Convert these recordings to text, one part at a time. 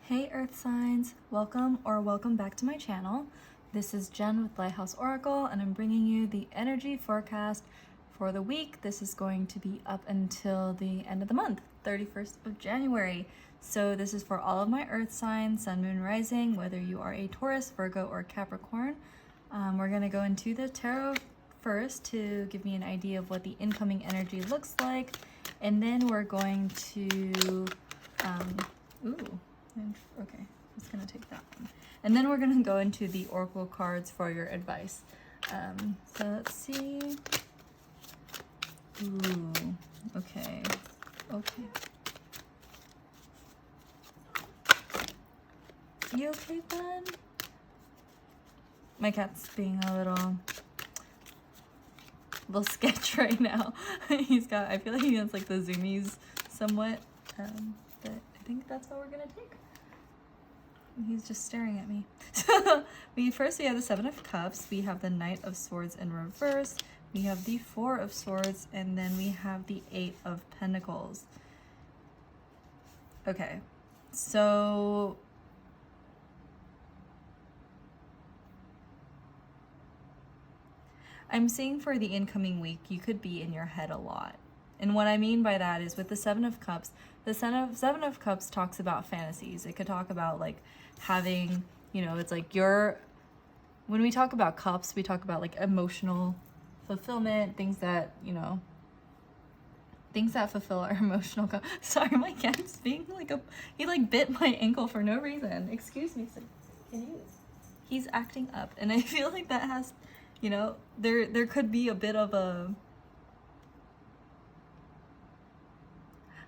Hey Earth signs, welcome back to my channel. This is Jen with Lighthouse Oracle and I'm bringing you the energy forecast for the week. This is going to be up until the end of the month, 31st of January. So this is for all of my Earth signs, Sun, Moon, Rising, whether you are a Taurus, Virgo, or Capricorn. We're going to go into the tarot first to give me an idea of what the incoming energy looks like. And then we're going to, okay, I'm just gonna take that one. And then we're gonna go into the oracle cards for your advice. So let's see. Ooh, okay. You okay, bud? My cat's being a little sketch right now. I feel like he has like the zoomies somewhat, but I think that's what we're gonna take. He's just staring at me. we have the Seven of Cups, we have the Knight of Swords in reverse, we have the Four of Swords, and then we have the Eight of Pentacles. Okay, so I'm seeing for the incoming week, you could be in your head a lot. And what I mean by that is with the Seven of Cups, the Seven of Cups talks about fantasies. It could talk about like having, it's like when we talk about cups, we talk about like emotional fulfillment, things that fulfill our emotional cup. Sorry, my cat's being he bit my ankle for no reason. Excuse me, sir. He's acting up. And I feel like that has, there could be a bit of a,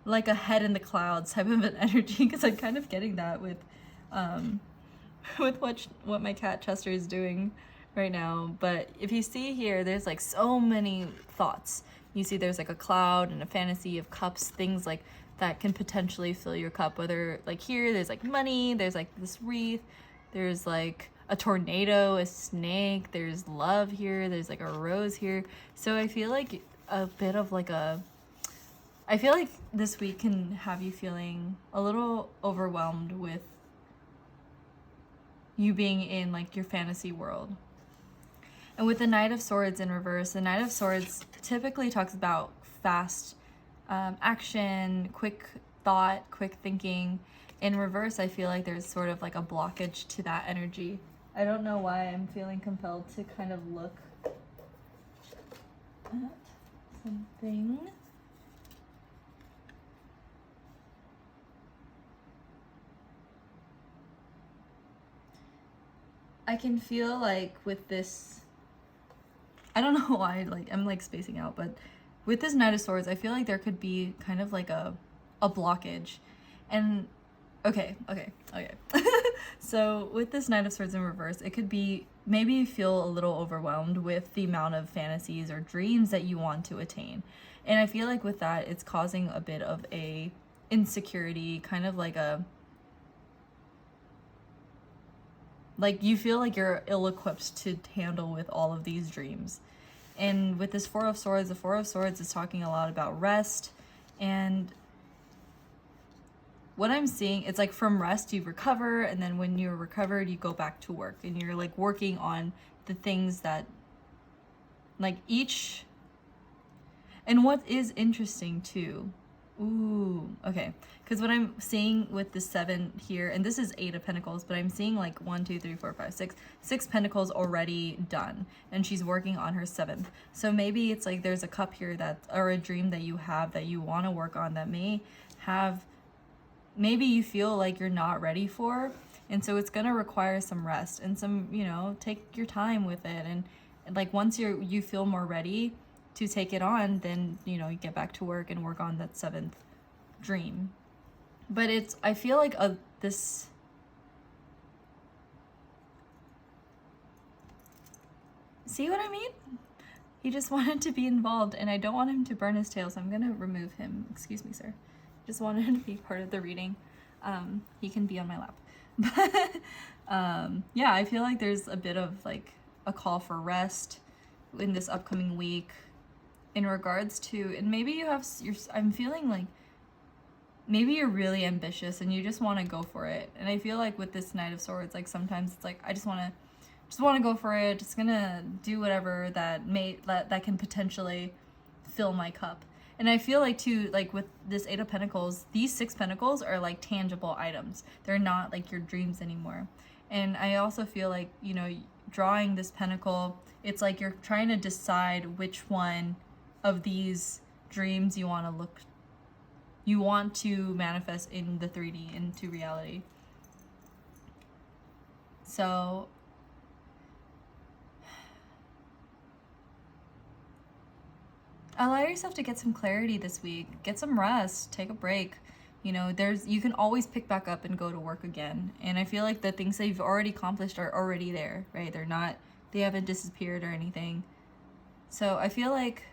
like a head in the clouds type of an energy, because I'm kind of getting that with what my cat Chester is doing right now. But if you see here, there's like so many thoughts. You see there's like a cloud and a fantasy of cups, things like that can potentially fill your cup. Whether like here, there's like money, there's like this wreath, there's like a tornado, a snake, there's love here, there's like a rose here. So I feel like a bit of like I feel like this week can have you feeling a little overwhelmed with you being in like your fantasy world. And with the Knight of Swords in reverse, the Knight of Swords typically talks about fast action, quick thought, quick thinking. In reverse, I feel like there's sort of like a blockage to that energy. I don't know why I'm feeling compelled to kind of look at something. I can feel like with this, I don't know why, I'm like spacing out, but with this Knight of Swords, I feel like there could be kind of like a blockage. And okay. So with this Knight of Swords in reverse, it could be maybe you feel a little overwhelmed with the amount of fantasies or dreams that you want to attain. And I feel like with that, it's causing a bit of a insecurity, kind of like you feel like you're ill-equipped to handle with all of these dreams. And with this Four of Swords, the Four of Swords is talking a lot about rest. And what I'm seeing, it's like from rest you recover, and then when you're recovered you go back to work and you're like working on the things that like each. And what is interesting too, okay, because what I'm seeing with the Seven here, and this is Eight of Pentacles, but I'm seeing like 1, 2, 3, 4, 5, 6 pentacles already done, and she's working on her 7th. So maybe it's like there's a cup here or a dream that you have that you want to work on that maybe you feel like you're not ready for, and so it's gonna require some rest and some, take your time with it, and like once you feel more ready to take it on, then you get back to work and work on that 7th dream. But I feel like this, see what I mean? He just wanted to be involved, and I don't want him to burn his tail, so I'm gonna remove him. Excuse me, sir. Just wanted him to be part of the reading. He can be on my lap. But yeah, I feel like there's a bit of like a call for rest in this upcoming week in regards to, and maybe I'm feeling like maybe you're really ambitious and you just want to go for it. And I feel like with this Knight of Swords, like sometimes it's like I just want to go for it. Just gonna do whatever that can potentially fill my cup. And I feel like too, like with this Eight of Pentacles, these 6 Pentacles are like tangible items. They're not like your dreams anymore. And I also feel like, you know, drawing this pentacle, it's like you're trying to decide which one of these dreams you want to manifest in the 3D, into reality. So allow yourself to get some clarity this week. Get some rest. Take a break. You know, you can always pick back up and go to work again. And I feel like the things that you've already accomplished are already there, right? They haven't disappeared or anything. So I feel like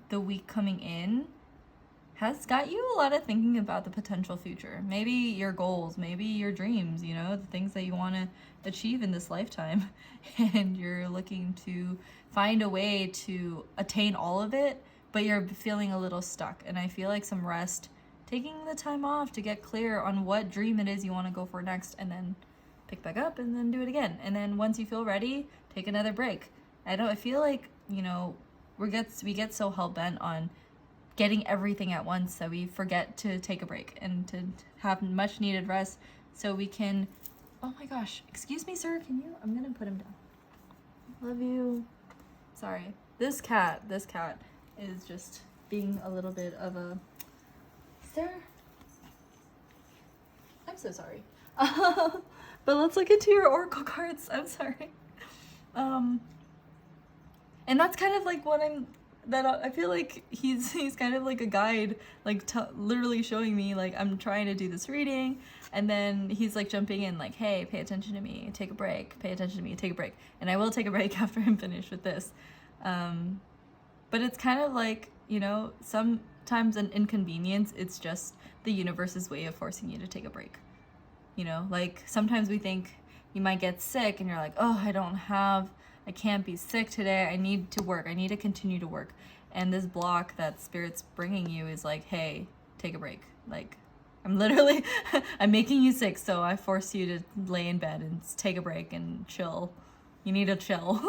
the week coming in has got you a lot of thinking about the potential future. Maybe your goals, maybe your dreams, you know, the things that you want to achieve in this lifetime. And you're looking to find a way to attain all of it, but you're feeling a little stuck. And I feel like some rest, taking the time off to get clear on what dream it is you want to go for next, and then pick back up and then do it again. And then once you feel ready, take another break. I feel like, you know, we get so hell-bent on getting everything at once that we forget to take a break and to have much needed rest so we can, oh my gosh, excuse me, sir, I'm gonna put him down. Love you. Sorry. This cat is just being a little bit of a, sir, I'm so sorry. But let's look into your oracle cards. I'm sorry. And that's kind of like I feel like he's kind of like a guide, like literally showing me, like, I'm trying to do this reading, and then he's like jumping in like, hey, pay attention to me, take a break, pay attention to me, take a break. And I will take a break after I'm finished with this. But it's kind of like, you know, sometimes an inconvenience, it's just the universe's way of forcing you to take a break. You know, like sometimes we think you might get sick and you're like, oh, I can't be sick today. I need to work. I need to continue to work. And this block that Spirit's bringing you is like, hey, take a break. Like, I'm literally, I'm making you sick, so I force you to lay in bed and take a break and chill. You need to chill.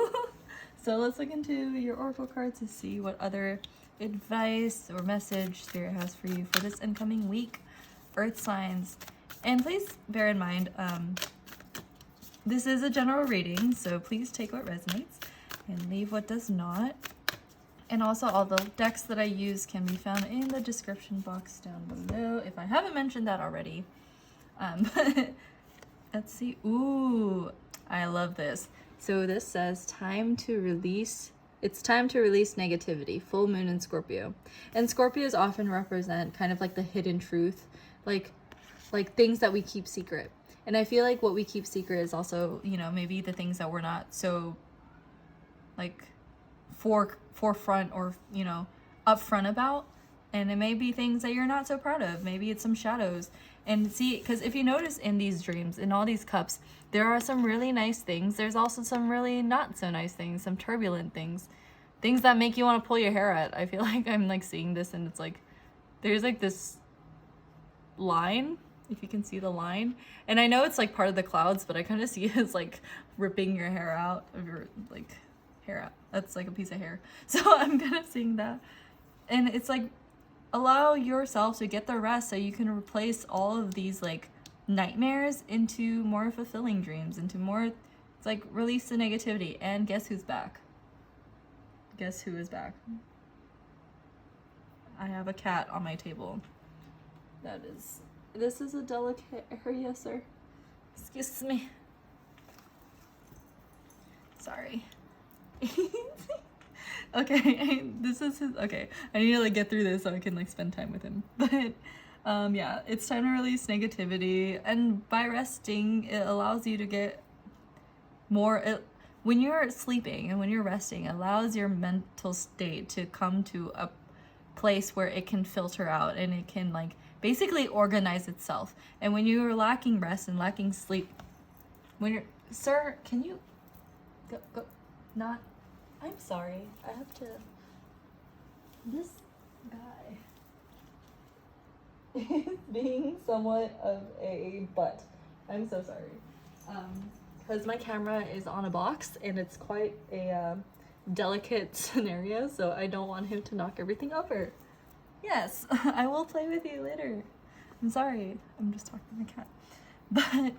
So let's look into your oracle cards to see what other advice or message Spirit has for you for this incoming week. Earth signs. And please bear in mind, this is a general reading, so please take what resonates and leave what does not. And also all the decks that I use can be found in the description box down below, if I haven't mentioned that already. Let's see. Ooh, I love this. So this says it's time to release negativity, full moon in Scorpio. And Scorpios often represent kind of like the hidden truth, like things that we keep secret. And I feel like what we keep secret is also, you know, maybe the things that we're not so like forefront or, you know, upfront about. And it may be things that you're not so proud of. Maybe it's some shadows. And see, because if you notice in these dreams, in all these cups, there are some really nice things. There's also some really not so nice things, some turbulent things that make you want to pull your hair out. I feel like I'm like seeing this and it's like, there's like this line, if you can see the line, and I know it's like part of the clouds, but I kind of see it as like ripping your hair out of your like hair out. That's like a piece of hair. So I'm kind of seeing that, and it's like, allow yourself to get the rest so you can replace all of these like nightmares into more fulfilling dreams, into more, it's like release the negativity. And guess who's back? Guess who is back? I have a cat on my table. This is a delicate area, sir. Excuse me. Sorry. Okay, this is his, okay. I need to like get through this so I can like spend time with him. But yeah, it's time to release negativity, and by resting, it allows you to get more, when you're sleeping and when you're resting, it allows your mental state to come to a place where it can filter out and it can like basically organize itself. And when you're lacking rest and lacking sleep, when you're, sir, can you go not, I'm sorry, I have to, this guy, is being somewhat of a butt. I'm so sorry. Because my camera is on a box and it's quite a delicate scenario, so I don't want him to knock everything over. Yes, I will play with you later. I'm sorry, I'm just talking to the cat. But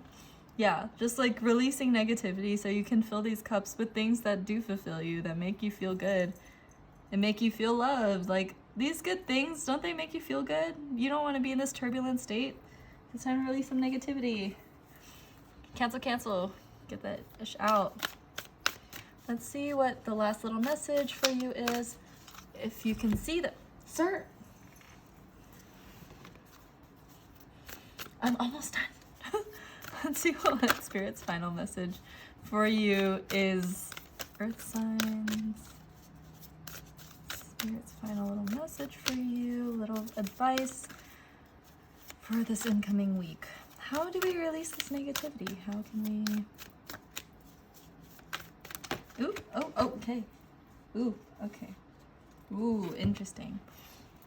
yeah, just like releasing negativity so you can fill these cups with things that do fulfill you, that make you feel good and make you feel loved. Like these good things, don't they make you feel good? You don't want to be in this turbulent state. It's time to release some negativity. Cancel. Get that ish out. Let's see what the last little message for you is. If you can see that, sir. I'm almost done. Let's see what Spirit's final message for you is. Earth signs. Spirit's final little message for you, little advice for this incoming week. How do we release this negativity? How can we... Ooh, oh, okay. Ooh, okay. Ooh, interesting.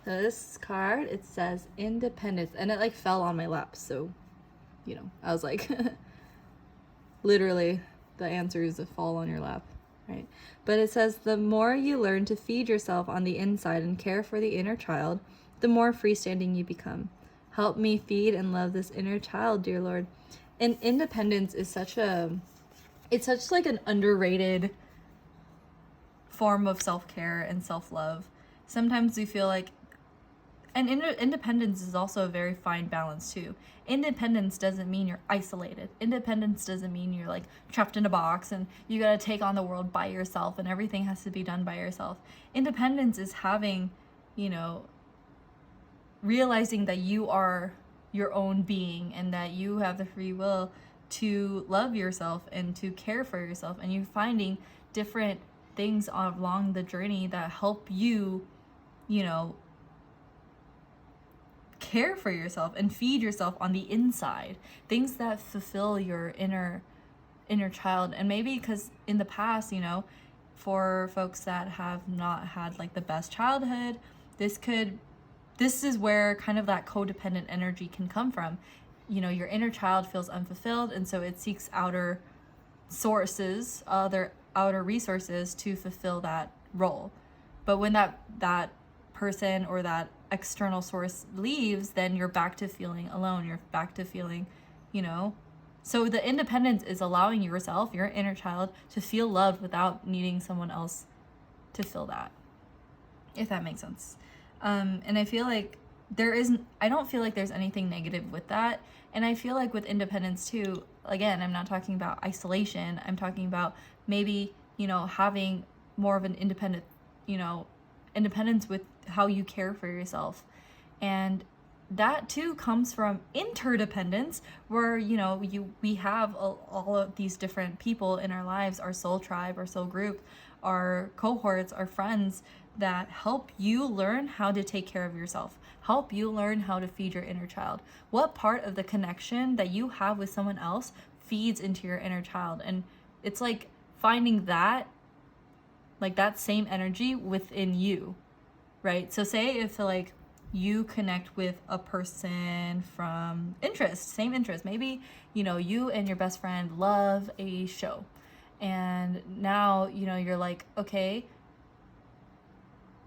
So this card, it says independence, and it like fell on my lap, so, you know, I was like, literally, the answer is to fall on your lap, right? But it says, the more you learn to feed yourself on the inside and care for the inner child, the more freestanding you become. Help me feed and love this inner child, dear Lord. And independence is it's such like an underrated form of self-care and self-love. Sometimes we feel like, and independence is also a very fine balance too. Independence doesn't mean you're isolated. Independence doesn't mean you're like trapped in a box and you gotta take on the world by yourself and everything has to be done by yourself. Independence is having, you know, realizing that you are your own being and that you have the free will to love yourself and to care for yourself, and you finding different things along the journey that help you, you know, care for yourself and feed yourself on the inside, things that fulfill your inner child. And maybe because in the past, you know, for folks that have not had like the best childhood, this is where kind of that codependent energy can come from. You know, your inner child feels unfulfilled, and so it seeks outer sources, other outer resources to fulfill that role. But when that person or that external source leaves, then you're back to feeling alone. You're back to feeling, you know. So the independence is allowing yourself, your inner child, to feel loved without needing someone else to fill that, if that makes sense. And I feel like I don't feel like there's anything negative with that. And I feel like with independence too, again, I'm not talking about isolation. I'm talking about maybe, you know, having more of an independent, you know, independence with how you care for yourself. And that too comes from interdependence, where, you know, we have all of these different people in our lives, our soul tribe, our soul group, our cohorts, our friends, that help you learn how to take care of yourself, help you learn how to feed your inner child. What part of the connection that you have with someone else feeds into your inner child? And it's like finding that, like that same energy within you, right? So say if like you connect with a person from same interest, maybe, you know, you and your best friend love a show, and now, you know, you're like, okay,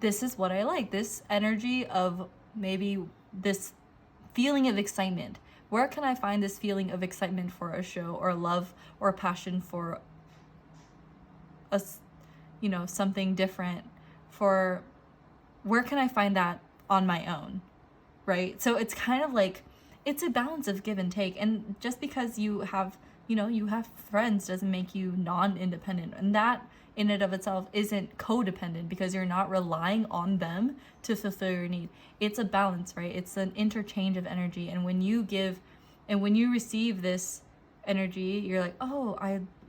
this is what I like, this energy of maybe this feeling of excitement. Where can I find this feeling of excitement for a show, or love or passion for us, you know, something different? For where can I find that on my own, right? So it's kind of like, it's a balance of give and take. And just because you have, you know, you have friends doesn't make you non-independent. And that in and of itself isn't codependent, because you're not relying on them to fulfill your need. It's a balance, right? It's an interchange of energy. And when you give and when you receive this energy, you're like, oh,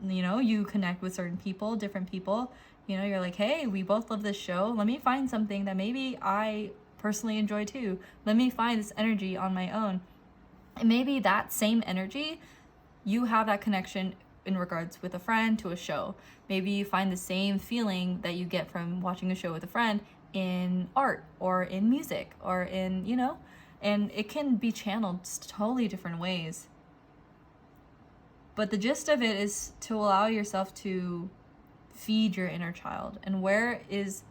you know, you connect with certain people, different people, you know, you're like, hey, we both love this show. Let me find something that maybe I personally enjoy too. Let me find this energy on my own. And maybe that same energy, you have that connection in regards with a friend to a show. Maybe you find the same feeling that you get from watching a show with a friend in art or in music or in, you know, and it can be channeled totally different ways. But the gist of it is to allow yourself to feed your inner child. And where is,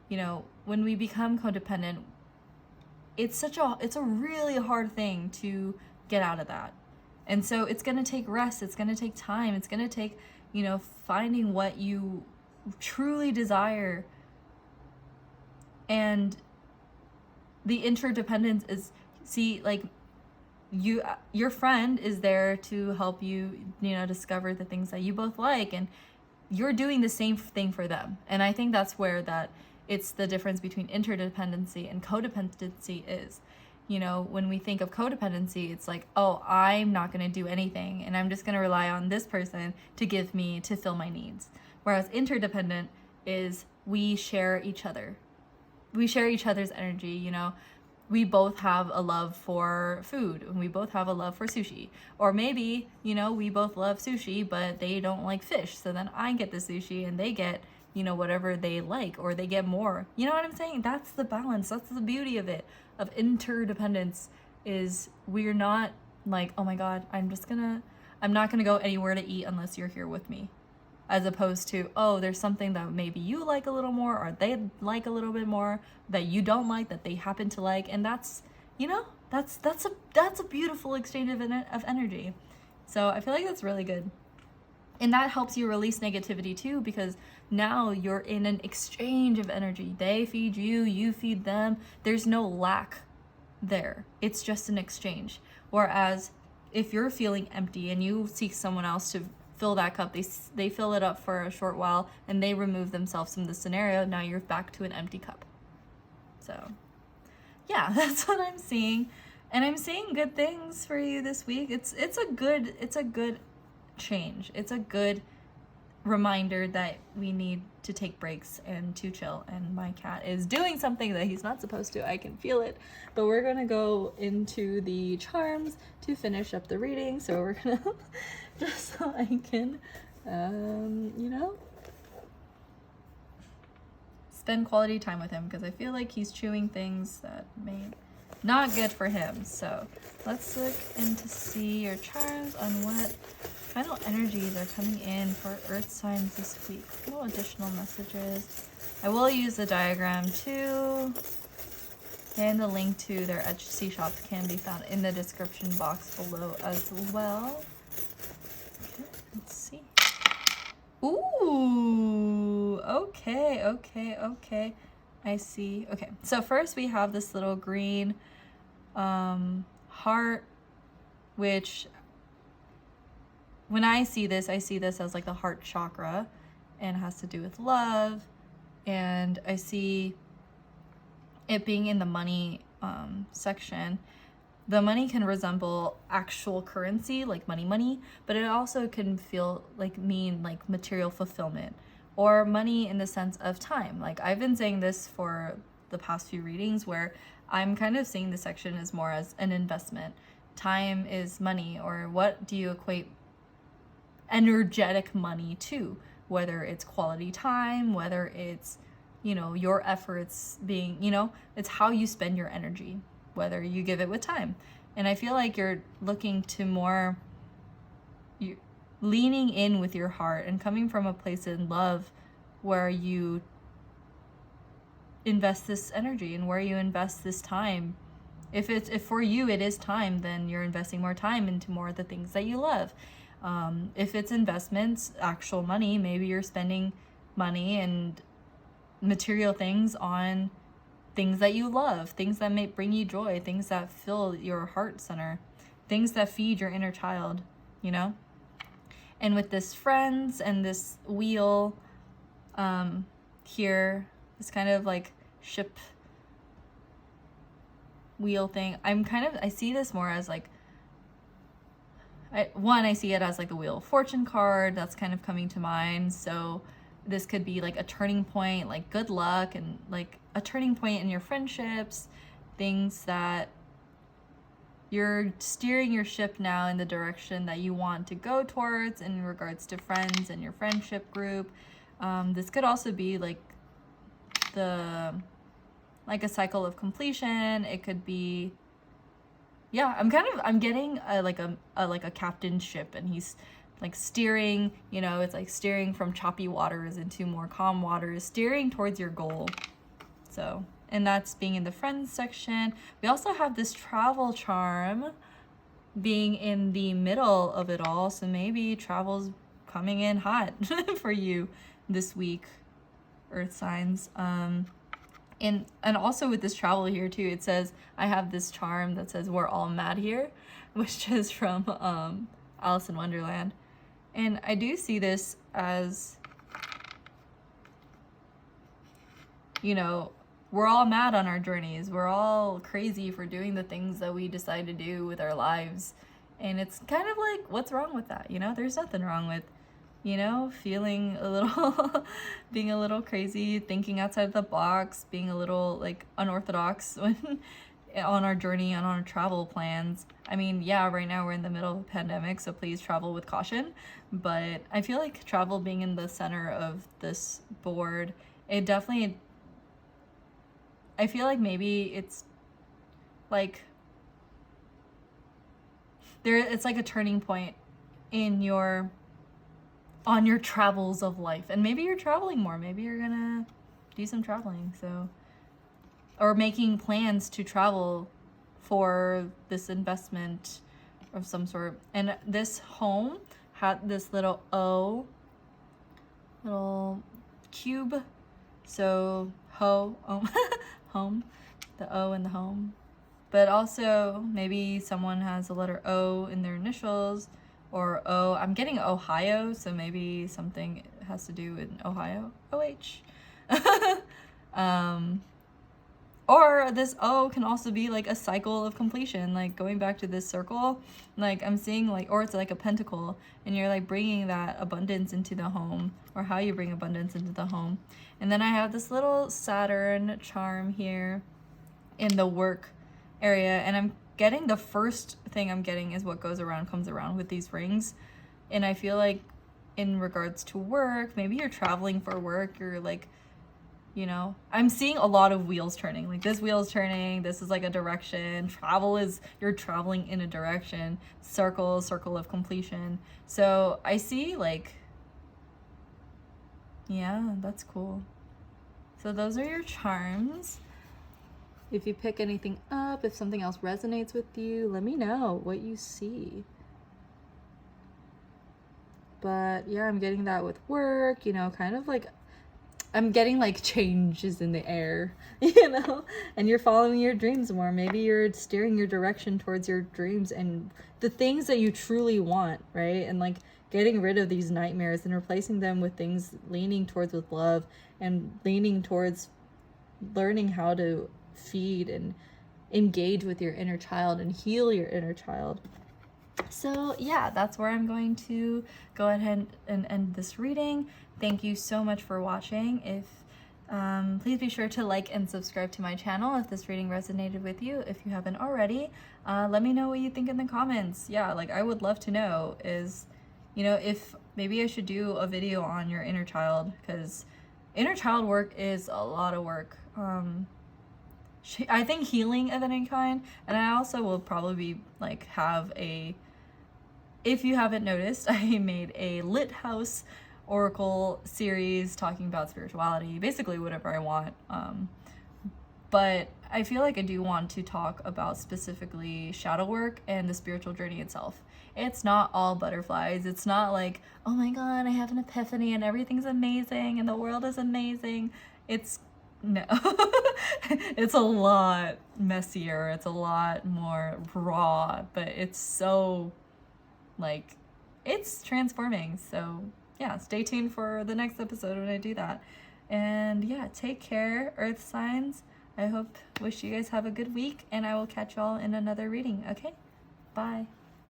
you know, when we become codependent, it's a really hard thing to get out of that. And so it's going to take rest, it's going to take time, it's going to take, you know, finding what you truly desire. And the interdependence is, see, like, your friend is there to help you, you know, discover the things that you both like, and you're doing the same thing for them. And I think that's where that it's the difference between interdependency and codependency is. You know, when we think of codependency, it's like, oh, I'm not going to do anything and I'm just going to rely on this person to fill my needs. Whereas interdependent is we share each other. We share each other's energy, you know. We both have a love for food, and we both have a love for sushi. Or maybe, you know, we both love sushi, but they don't like fish. So then I get the sushi and they get, you know, whatever they like, or they get more. You know what I'm saying? That's the balance. That's the beauty of it, of interdependence, is we're not like, oh my God, I'm not gonna go anywhere to eat unless you're here with me. As opposed to, oh, there's something that maybe you like a little more, or they like a little bit more, that you don't like, that they happen to like. And that's, you know, that's a beautiful exchange of energy. So I feel like that's really good. And that helps you release negativity too, because now you're in an exchange of energy. They feed you, you feed them. There's no lack there. It's just an exchange. Whereas if you're feeling empty and you seek someone else to fill that cup, they fill it up for a short while and they remove themselves from the scenario, now you're back to an empty cup. So yeah, that's what I'm seeing. And I'm seeing good things for you this week. It's a good change. It's a good reminder that we need to take breaks and to chill. And my cat is doing something that he's not supposed to. I can feel it. But we're gonna go into the charms to finish up the reading. So we're gonna just so I can you know, spend quality time with him, because I feel like he's chewing things that may not good for him. So let's look in to see your charms on what final energies are coming in for earth signs this week. No additional messages. I will use the diagram too, and the link to their Etsy shop can be found in the description box below as well. Okay, let's see. Ooh, okay. I see. Okay, so first we have this little green heart, which when I see this as like the heart chakra, and has to do with love. And I see it being in the money section. The money can resemble actual currency, like money, but it also can mean like material fulfillment, or money in the sense of time. Like I've been saying this for the past few readings, where I'm kind of seeing this section as more as an investment. Time is money, or what do you equate energetic money to? Whether it's quality time, whether it's, you know, your efforts being, you know, it's how you spend your energy, whether you give it with time. And I feel like you're looking to more, you leaning in with your heart and coming from a place in love, where you invest this energy and where you invest this time. If for you it is time, then you're investing more time into more of the things that you love. If it's investments, actual money, maybe you're spending money and material things on things that you love, things that may bring you joy, things that fill your heart center, things that feed your inner child, you know? And with this friends and this wheel here, this kind of like ship wheel thing, I see this more as like, I see it as like the Wheel of Fortune card that's kind of coming to mind. So this could be like a turning point, like good luck, and like a turning point in your friendships, things that you're steering your ship now in the direction that you want to go towards in regards to friends and your friendship group. This could also be like a cycle of completion. It could be yeah, I'm getting a captain ship, and he's like steering, you know, it's like steering from choppy waters into more calm waters, steering towards your goal. So, and that's being in the friends section. We also have this travel charm being in the middle of it all. So maybe travel's coming in hot for you this week, earth signs. And also with this travel here too, it says, I have this charm that says we're all mad here, which is from Alice in Wonderland. And I do see this as, you know, we're all mad on our journeys. We're all crazy for doing the things that we decide to do with our lives. And it's kind of like, what's wrong with that? You know, there's nothing wrong with, you know, feeling a little, being a little crazy, thinking outside of the box, being a little like unorthodox when on our journey and on our travel plans. I mean, yeah, right now we're in the middle of a pandemic, so please travel with caution. But I feel like travel being in the center of this board, it definitely, I feel like maybe it's like it's like a turning point in on your travels of life. And maybe you're traveling more. Maybe you're gonna do some traveling. So, or making plans to travel for this investment of some sort. And this home had this little little cube. So home, the O in the home. But also maybe someone has a letter O in their initials, or O. I'm getting Ohio, so maybe something has to do with Ohio. OH. Or this O can also be like a cycle of completion, like going back to this circle. Like I'm seeing like, or it's like a pentacle, and you're like bringing that abundance into the home, or how you bring abundance into the home. And then I have this little Saturn charm here in the work area, and I'm getting, the first thing I'm getting is what goes around comes around with these rings. And I feel like in regards to work, maybe you're traveling for work, you're like, you know, I'm seeing a lot of wheels turning. Like this wheel is turning, this is like a direction. Travel is, you're traveling in a direction. Circle of completion. So I see like, yeah, that's cool. So those are your charms. If you pick anything up, if something else resonates with you, let me know what you see. But yeah, I'm getting that with work, you know, kind of like, I'm getting like changes in the air, you know, and you're following your dreams more. Maybe you're steering your direction towards your dreams and the things that you truly want, right? And like getting rid of these nightmares and replacing them with things leaning towards with love, and leaning towards learning how to feed and engage with your inner child and heal your inner child. So yeah, that's where I'm going to go ahead and end this reading. Thank you so much for watching. If please be sure to like and subscribe to my channel if this reading resonated with you. If you haven't already, let me know what you think in the comments. Yeah, like I would love to know is, you know, if maybe I should do a video on your inner child, because inner child work is a lot of work. I think healing of any kind, and I also will probably like have a, if you haven't noticed, I made a Lit House Oracle series talking about spirituality, basically whatever I want. But I feel like I do want to talk about specifically shadow work and the spiritual journey itself. It's not all butterflies. It's not like, oh my God, I have an epiphany and everything's amazing and the world is amazing. It's no, it's a lot messier. It's a lot more raw, but it's so like, it's transforming. So yeah, stay tuned for the next episode when I do that. And yeah, take care, Earth signs. Wish you guys have a good week, and I will catch y'all in another reading. Okay, bye.